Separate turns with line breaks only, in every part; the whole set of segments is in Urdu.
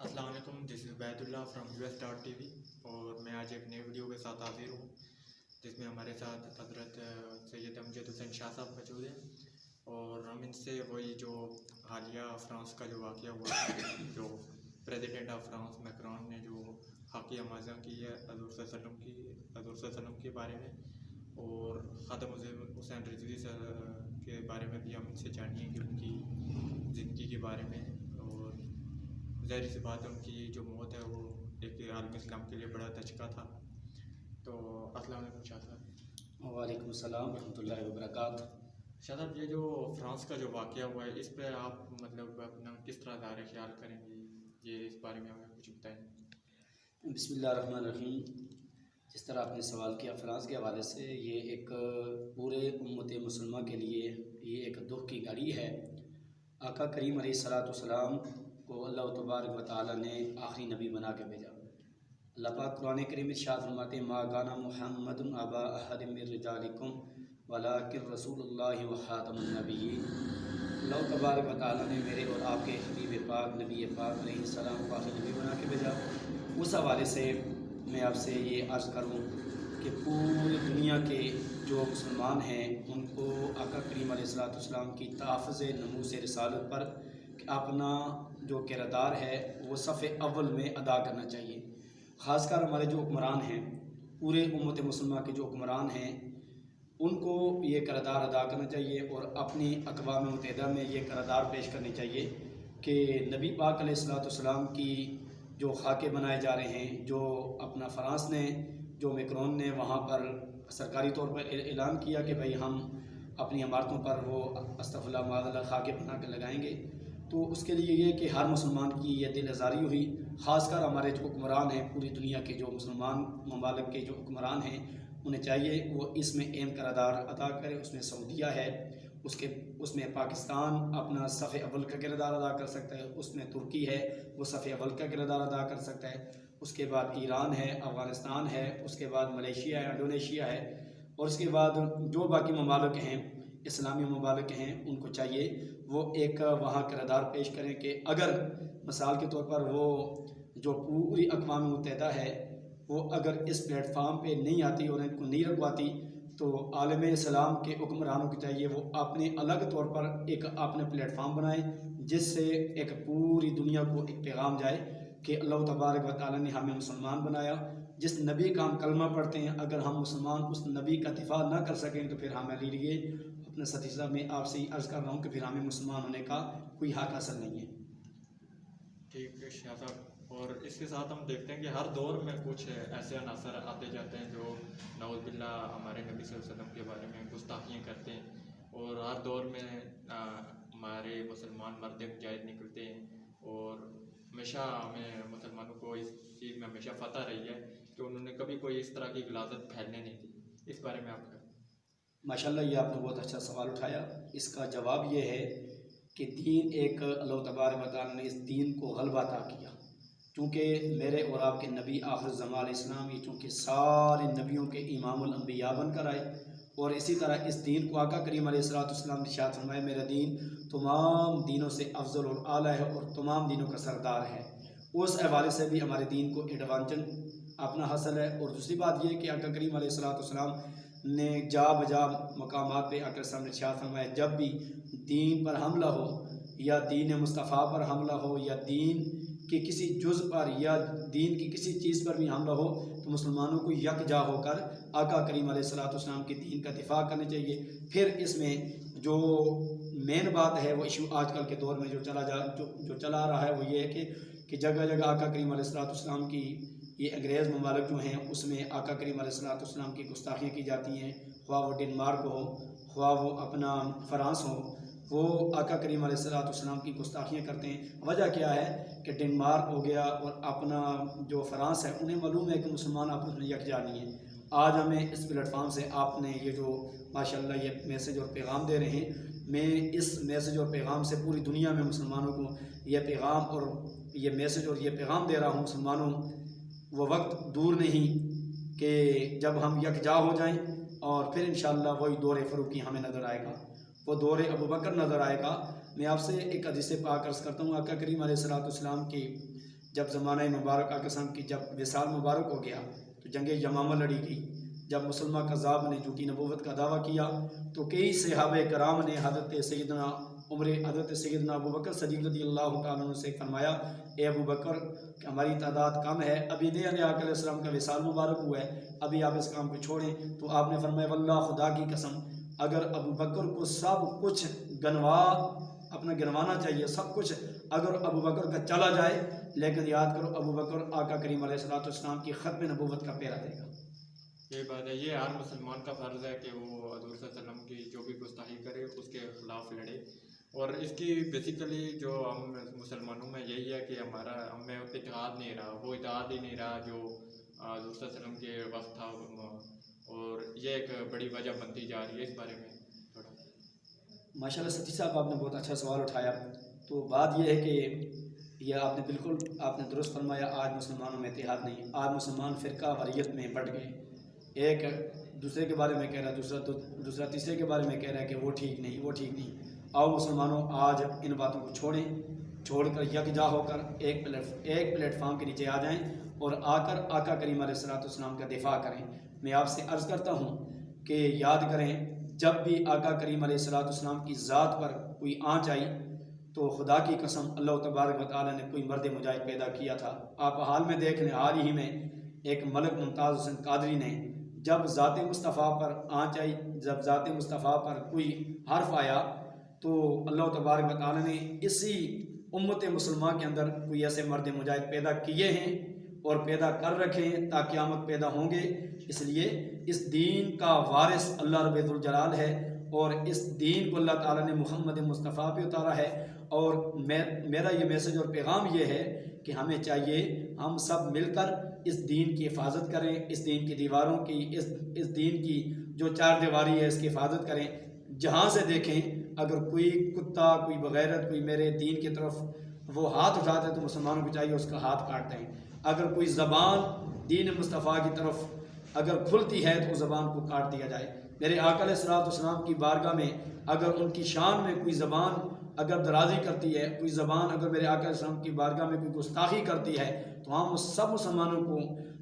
السلام علیکم، دس از عبید اللہ فرام US.TV اور میں آج ایک نئے ویڈیو کے ساتھ حاضر ہوں جس میں ہمارے ساتھ حضرت سید امجد حسین شاہ صاحب موجود ہیں اور ہم ان سے وہی جو حالیہ فرانس کا جو واقعہ ہوا ہے، جو پریزیڈنٹ آف فرانس میکرون نے جو خاکی امازہ کی ہے حضور صلی اللہ علیہ وسلم کے بارے میں اور خاتم حسین رضوی کے بارے میں بھی ہم ان سے جانیں گے، ان کی زندگی کے بارے میں۔ اور ظاہر سی بات ہے ان کی جو موت ہے وہ ایک عالم اسلام کے لیے بڑا دھچکا تھا۔ تو السلام علیکم شاہ صاحب۔
وعلیکم السلام ورحمۃ اللہ وبرکاتہ۔
شاہ صاحب، یہ جو فرانس کا جو واقعہ ہوا ہے اس پہ آپ اپنا کس طرح اظہار خیال کریں گے؟ یہ اس بارے میں ہمیں کچھ بتائیں۔
بسم اللہ الرحمن الرحیم۔ جس طرح آپ نے سوال کیا فرانس کے حوالے سے، یہ ایک پورے امت مسلمہ کے لیے یہ ایک دکھ کی گھڑی ہے۔ آقا کریم علیہ الصلوۃ والسلام کو اللہ تبارک و تعالیٰ نے آخری نبی بنا کے بھیجا۔ اللہ پاک قرآن کریم ارشاد فرماتے ہیں ما کان محمد ابا احد من رجالکم ولکن رسول اللہ و خاتم النبیین۔ اللہ تبارک و تعالیٰ نے میرے اور آپ کے حبیب پاک نبی پاک علیہ السلام کو آخری نبی بنا کے بھیجا۔ اس حوالے سے میں آپ سے یہ عرض کروں کہ پوری دنیا کے جو مسلمان ہیں ان کو آقا کریم علیہ الصلوۃ والسلام کی تحفظ نموذ رسالت پر اپنا جو کردار ہے وہ صف اول میں ادا کرنا چاہیے۔ خاص کر ہمارے جو حکمران ہیں، پورے امت مسلمہ کے جو حکمران ہیں، ان کو یہ کردار ادا کرنا چاہیے اور اپنی اقوام متحدہ میں یہ کردار پیش کرنی چاہیے کہ نبی پاک علیہ الصلوۃ والسلام کی جو خاکے بنائے جا رہے ہیں، جو اپنا فرانس نے جو میکرون نے وہاں پر سرکاری طور پر اعلان کیا کہ بھئی ہم اپنی عمارتوں پر وہ استغفر اللہ معاذ اللہ خاکے بنا کے لگائیں گے، تو اس کے لیے یہ کہ ہر مسلمان کی یہ دل آزاری ہوئی۔ خاص کر ہمارے جو حکمران ہیں، پوری دنیا کے جو مسلمان ممالک کے جو حکمران ہیں، انہیں چاہیے وہ اس میں اہم کردار ادا کرے۔ اس میں سعودیہ ہے، اس میں پاکستان اپنا صف اول کا کردار ادا کر سکتا ہے، اس میں ترکی ہے وہ صف اول کا کردار ادا کر سکتا ہے، اس کے بعد ایران ہے، افغانستان ہے، اس کے بعد ملیشیا ہے، انڈونیشیا ہے، اور اس کے بعد جو باقی ممالک ہیں اسلامی ممالک ہیں ان کو چاہیے وہ ایک وہاں کردار پیش کریں کہ اگر مثال کے طور پر وہ جو پوری اقوام متحدہ ہے وہ اگر اس پلیٹ فارم پہ نہیں آتی اور ان کو نہیں رکھواتی تو عالم اسلام کے حکمرانوں کو چاہیے وہ اپنے الگ طور پر ایک اپنے پلیٹ فارم بنائیں جس سے ایک پوری دنیا کو ایک پیغام جائے کہ اللہ تبارک و تعالیٰ نے ہمیں مسلمان بنایا۔ جس نبی کا ہم کلمہ پڑھتے ہیں، اگر ہم مسلمان اس نبی کا دفاع نہ کر سکیں تو پھر ہمارے لیے اپنے ستیجہ میں آپ سے عرض کر رہا ہوں کہ پھر ہمیں مسلمان ہونے کا کوئی حق حاصل نہیں ہے۔
ٹھیک ہے شاہ صاحب، اور اس کے ساتھ ہم دیکھتے ہیں کہ ہر دور میں کچھ ایسے عناصر آتے جاتے ہیں جو نعوذ باللہ ہمارے نبی صلی اللہ علیہ وسلم کے بارے میں گستاخیاں کرتے ہیں، اور ہر دور میں ہمارے مسلمان مرد مجاہد نکلتے ہیں، اور ہمیشہ ہمیں مسلمانوں کو اس چیز میں ہمیشہ فتح رہی ہے کہ انہوں نے کبھی کوئی اس طرح کی غلاظت پھیلنے نہیں دی۔ اس بارے میں آپ کا؟
ماشاءاللہ، یہ آپ نے بہت اچھا سوال اٹھایا۔ اس کا جواب یہ ہے کہ دین ایک اللہ تبارک و تعالیٰ نے اس دین کو غلبہ عطا کیا، چونکہ میرے اور آپ کے نبی آخر الزمان علیہ السلام یہ چونکہ سارے نبیوں کے امام الانبیاء بن کر آئے، اور اسی طرح اس دین کو آقا کریم علیہ الصلوۃ والسلام نے ارشاد فرمایا میرا دین تمام دینوں سے افضل اور اعلیٰ ہے اور تمام دینوں کا سردار ہے۔ اس حوالے سے بھی ہمارے دین کو ایڈوانٹیج اپنا حاصل ہے۔ اور دوسری بات یہ کہ آقا کریم علیہ الصلوۃ والسلام نے جا بجا مقامات پہ آقا صاحب نے ارشاد فرمایا جب بھی دین پر حملہ ہو یا دین مصطفیٰ پر حملہ ہو یا دین کے کسی جز پر یا دین کی کسی چیز پر بھی حملہ ہو تو مسلمانوں کو یکجا ہو کر آقا کریم علیہ الصلوۃ والسلام کے دین کا دفاع کرنا چاہیے۔ پھر اس میں جو مین بات ہے وہ ایشو آج کل کے دور میں جو چلا آ رہا ہے وہ یہ ہے کہ جگہ جگہ آقا کریم علیہ الصلوۃ والسلام کی یہ انگریز ممالک جو ہیں اس میں آقا کریم علیہ الصلوۃ والسلام کی گستاخیاں کی جاتی ہیں، خواہ وہ ڈنمارک ہو خواہ وہ اپنا فرانس ہو، وہ آقا کریم علیہ الصلوۃ والسلام کی گستاخیاں کرتے ہیں۔ وجہ کیا ہے کہ ڈنمارک ہو گیا اور اپنا جو فرانس ہے انہیں معلوم ہے کہ مسلمان آپس میں یکجا نہیں ہیں۔ آج ہمیں اس پلیٹ فارم سے آپ نے یہ جو ماشاءاللہ یہ میسیج اور پیغام دے رہے ہیں، میں اس میسیج اور پیغام سے پوری دنیا میں مسلمانوں کو یہ پیغام اور یہ میسیج اور یہ پیغام دے رہا ہوں مسلمانوں، وہ وقت دور نہیں کہ جب ہم یکجا ہو جائیں اور پھر انشاءاللہ وہی دور فاروقی ہمیں نظر آئے گا، وہ دور ابوبکر نظر آئے گا۔ میں آپ سے ایک حدیث پاک عرض کرتا ہوں، آقا کریم علیہ الصلوۃ والسلام کی جب زمانہ مبارک آقا صاحب کی جب وصال مبارک ہو گیا تو جنگ یمامہ لڑی گئی. جب مسلمہ کذاب نے جھوٹی نبوت کا دعویٰ کیا تو کئی صحابہ کرام نے حضرت سیدنا حضرت سیدنا ابو بکر صدیق رضی اللہ تعالیٰ عنہ سے فرمایا اے ابو بکر کہ ہماری تعداد کم ہے, ابھی نیا نیا آقا علیہ السلام کا وصال مبارک ہوا ہے, ابھی آپ اس کام کو چھوڑیں. تو آپ نے فرمایا واللہ خدا کی قسم اگر ابو بکر کو سب کچھ اپنا گنوانا چاہیے, سب کچھ اگر ابو بکر کا چلا جائے, لیکن یاد کرو ابو بکر آقا کریم علیہ السلام کی ختم نبوت کا پیرا دے گا.
یہ بات ہے, یہ ہر مسلمان کا فرض ہے کہ وہ حضور صلی اللہ علیہ وسلم کی جو بھی گستاخی کرے اس کے خلاف لڑے. اور اس کی بیسیکلی جو ہم مسلمانوں میں یہی ہے کہ ہمیں اتحاد نہیں رہا, وہ اتحاد ہی نہیں رہا جو حضور صلی اللہ علیہ وسلم کے وقت تھا, اور یہ ایک بڑی وجہ بنتی جا رہی ہے. اس بارے میں تھوڑا
ماشاء اللہ ستی صاحب آپ نے بہت اچھا سوال اٹھایا. تو بات یہ ہے کہ یہ آپ نے درست فرمایا, آج مسلمانوں میں اتحاد نہیں. آج مسلمان فرقہ واریت میں بٹ گئے, ایک دوسرے کے بارے میں کہہ رہا ہے, دوسرا تیسرے کے بارے میں کہہ رہا ہے کہ وہ ٹھیک نہیں. آؤ مسلمانوں آج ان باتوں کو چھوڑ کر یکجا ہو کر ایک پلیٹ فارم کے نیچے آ جائیں اور آ کر آقا کریم علیہ السلام کا دفاع کریں. میں آپ سے عرض کرتا ہوں کہ یاد کریں جب بھی آقا کریم علیہ السلام کی ذات پر کوئی آنچ آئی تو خدا کی قسم اللہ تبارک و تعالیٰ نے کوئی مرد مجاہد پیدا کیا تھا. آپ حال میں دیکھ لیں, حال ہی میں ایک ملک ممتاز حسین قادری نے جب ذات مصطفیٰ پر آنچ آئی, جب ذات مصطفیٰ پر کوئی حرف آیا تو اللہ تبارک و تعالیٰ نے اسی امت مسلمہ کے اندر کوئی ایسے مرد مجاہد پیدا کیے ہیں اور پیدا کر رکھے ہیں تا قیامت پیدا ہوں گے. اس لیے اس دین کا وارث اللہ رب ذوالجلال ہے اور اس دین کو اللہ تعالیٰ نے محمد مصطفیٰ پہ اتارا ہے. اور میرا یہ میسج اور پیغام یہ ہے کہ ہمیں چاہیے ہم سب مل کر اس دین کی حفاظت کریں, اس دین کی دیواروں کی, اس دین کی جو چار دیواری ہے اس کی حفاظت کریں. جہاں سے دیکھیں اگر کوئی کتا, کوئی بغیرت, کوئی میرے دین کی طرف وہ ہاتھ اٹھاتا ہے تو مسلمانوں کو چاہیے اس کا ہاتھ کاٹ دیں. اگر کوئی زبان دین مصطفیٰ کی طرف اگر کھلتی ہے تو اس زبان کو کاٹ دیا جائے. میرے آقا علیہ السلام کی بارگاہ میں اگر ان کی شان میں کوئی زبان اگر درازی کرتی ہے, کوئی زبان اگر میرے آقا علیہ السلام کی بارگاہ میں کوئی گستاخی کرتی ہے تو ہم سب مسلمانوں کو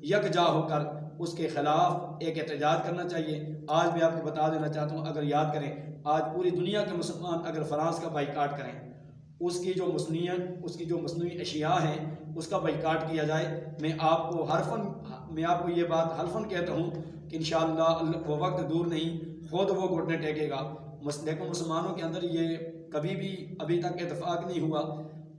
یکجا ہو کر اس کے خلاف ایک احتجاج کرنا چاہیے. آج میں آپ کو بتا دینا چاہتا ہوں, اگر یاد کریں آج پوری دنیا کے مسلمان اگر فرانس کا بائیکاٹ کریں, اس کی جو مصنوعی اشیاء ہیں اس کا بائیکاٹ کیا جائے, میں آپ کو یہ بات حلفاً کہتا ہوں کہ انشاءاللہ وہ وقت دور نہیں, خود وہ گھٹنے ٹیکے گا. دیکھو مسلمانوں کے اندر یہ کبھی بھی ابھی تک اتفاق نہیں ہوا,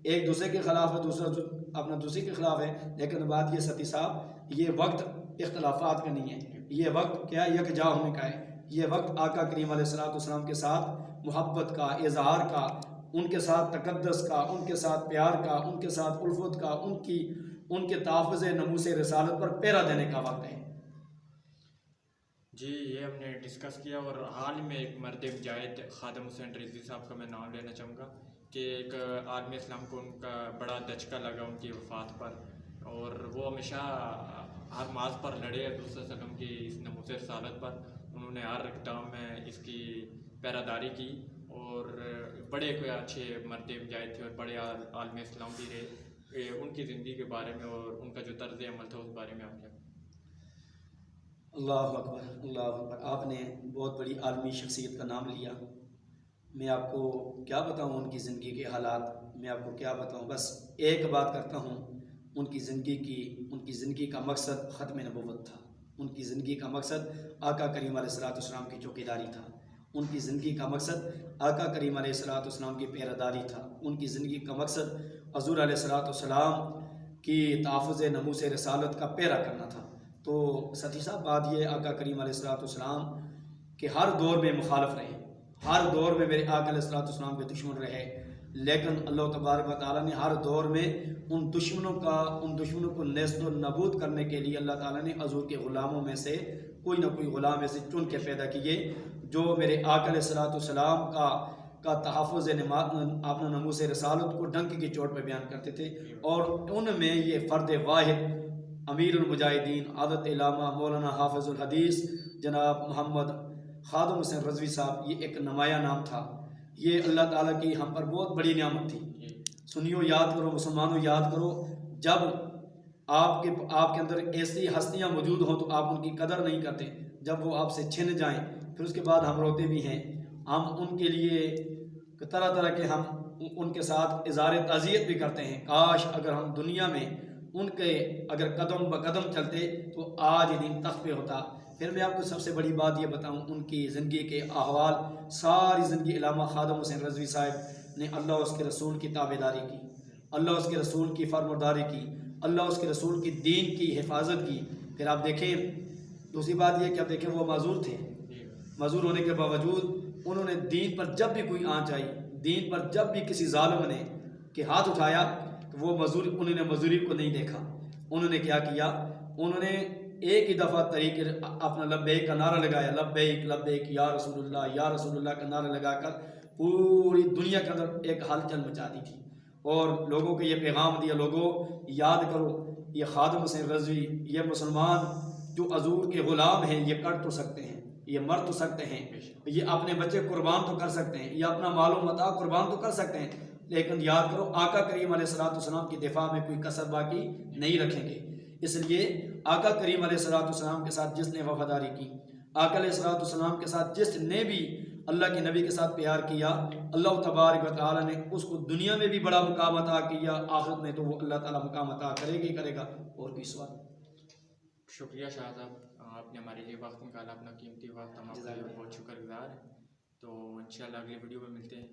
ایک دوسرے کے خلاف ہے, دوسرا اپنا دوسرے کے خلاف ہے. لیکن بات یہ ستی صاحب یہ وقت اختلافات کا نہیں ہے, یہ وقت کیا یکجا ہونے کا ہے. یہ وقت آقا کریم علیہ السلام کے ساتھ محبت کا, اظہار کا, ان کے ساتھ تقدس کا, ان کے ساتھ پیار کا, ان کے ساتھ الفت کا, ان کے تحفظ ناموس رسالت پر پیرا دینے کا وقت ہے.
جی یہ ہم نے ڈسکس کیا. اور حال میں ایک مرد مجاہد خادم حسین رضوی صاحب کا میں نام لینا چاہوں گا کہ ایک عالم اسلام کو ان کا بڑا دھچکا لگا ان کی وفات پر, اور وہ ہمیشہ ہر ماز پر لڑے حضور صلی اللہ علیہ وسلم کی اس ناموس رسالت پر. انہوں نے ہر اقدام میں اس کی پیراداری کی اور بڑے کوئی اچھے مرد مجاہد تھے اور بڑے عالم اسلام بھی رہے. ان کی زندگی کے بارے میں اور ان کا جو طرز عمل تھا اس بارے میں آپ کیا؟
اللہ اکبر, اللہ اکبر. آپ نے بہت بڑی عالمی شخصیت کا نام لیا. میں آپ کو کیا بتاؤں ان کی زندگی کے حالات, میں آپ کو کیا بتاؤں. بس ایک بات کرتا ہوں, ان کی زندگی کا مقصد ختم نبوت تھا. ان کی زندگی کا مقصد آقا کریم علیہ السلام کی چوکیداری تھا. ان کی زندگی کا مقصد آقا کریم علیہ السلام کی پیراداری تھا. ان کی زندگی کا مقصد حضور علیہ السلام کی تحفظ ناموس رسالت کا پیرا کرنا تھا. تو ستی صاحب بات یہ آقا کریم علیہ السلام کے ہر دور میں مخالف رہے, ہر دور میں میرے آقا علیہ السلام کے دشمن رہے, لیکن اللہ تبارک و تعالیٰ نے ہر دور میں ان دشمنوں کو نیست و نابود کرنے کے لیے اللہ تعالیٰ نے حضور کے غلاموں میں سے کوئی نہ کوئی غلام ایسے چن کے پیدا کیے جو میرے آقا علیہ السلام کا تحفظ اپنا ناموس رسالت کو ڈنک کی چوٹ پہ بیان کرتے تھے. اور ان میں یہ فرد واحد امیر المجاہدین حضرت علامہ مولانا حافظ الحدیث جناب محمد خادم حسین رضوی صاحب, یہ ایک نمایاں نام تھا. یہ اللہ تعالیٰ کی ہم پر بہت بڑی نعمت تھی. سنیو, یاد کرو مسلمانوں, یاد کرو جب آپ کے اندر ایسی ہستیاں موجود ہوں تو آپ ان کی قدر نہیں کرتے، جب وہ آپ سے چھن جائیں پھر اس کے بعد ہم روتے بھی ہیں، ہم ان کے لیے طرح طرح کے ہم ان کے ساتھ اظہار تعزیت بھی کرتے ہیں، کاش اگر ہم دنیا میں ان کے اگر قدم بقدم چلتے تو آج دن تخت پہ ہوتا۔ پھر میں آپ کو سب سے بڑی بات یہ بتاؤں، ان کی زندگی کے احوال، ساری زندگی علامہ خادم حسین رضوی صاحب نے اللہ اس کے رسول کی تابعداری کی، اللہ اس کے رسول کی فرمانبرداری کی، اللہ اس کے رسول کی دین کی حفاظت کی۔ پھر آپ دیکھیں دوسری بات یہ کہ آپ دیکھیں وہ معذور تھے، معذور ہونے کے باوجود انہوں نے دین پر جب بھی کوئی آنچ آئی، دین پر جب بھی کسی ظالم نے کہ ہاتھ اٹھایا تو وہ انہوں نے مزدوری کو نہیں دیکھا، انہوں نے کیا کیا، انہوں نے ایک ہی دفعہ طریق اپنا لبیک کا نعرہ لگایا، لبیک لبیک یا رسول اللہ یا رسول اللہ کا نعرہ لگا کر پوری دنیا کے اندر ایک ہلچل مچا دی تھی اور لوگوں کو یہ پیغام دیا، لوگوں یاد کرو یہ خادم حسین رضوی، یہ مسلمان جو حضور کے غلام ہیں، یہ کر تو سکتے ہیں، یہ مر تو سکتے ہیں، یہ اپنے بچے قربان تو کر سکتے ہیں، یہ اپنا مال و متاع قربان تو کر سکتے ہیں، لیکن یاد کرو آقا کریم علیہ السلام کی دفاع میں کوئی کسر باقی نہیں رکھیں گے۔ اس لیے آقا کریم علیہ السلام کے ساتھ جس نے وفاداری کی، آقا علیہ السلام کے ساتھ جس نے بھی اللہ کے نبی کے ساتھ پیار کیا، اللہ تبارک و تعالیٰ نے اس کو دنیا میں بھی بڑا مقام عطا کیا، آخرت میں تو وہ اللہ تعالیٰ مقام عطا کرے گا ہی کرے گا۔ اور کوئی سوال؟
شکریہ شاہ صاحب، آپ نے ہمارے لیے وقت نکالا، اپنا قیمتی وقت، ہم آپ کے لیے بہت شکر گزار ہیں۔ تو انشاءاللہ اگلی ویڈیو میں ملتے ہیں۔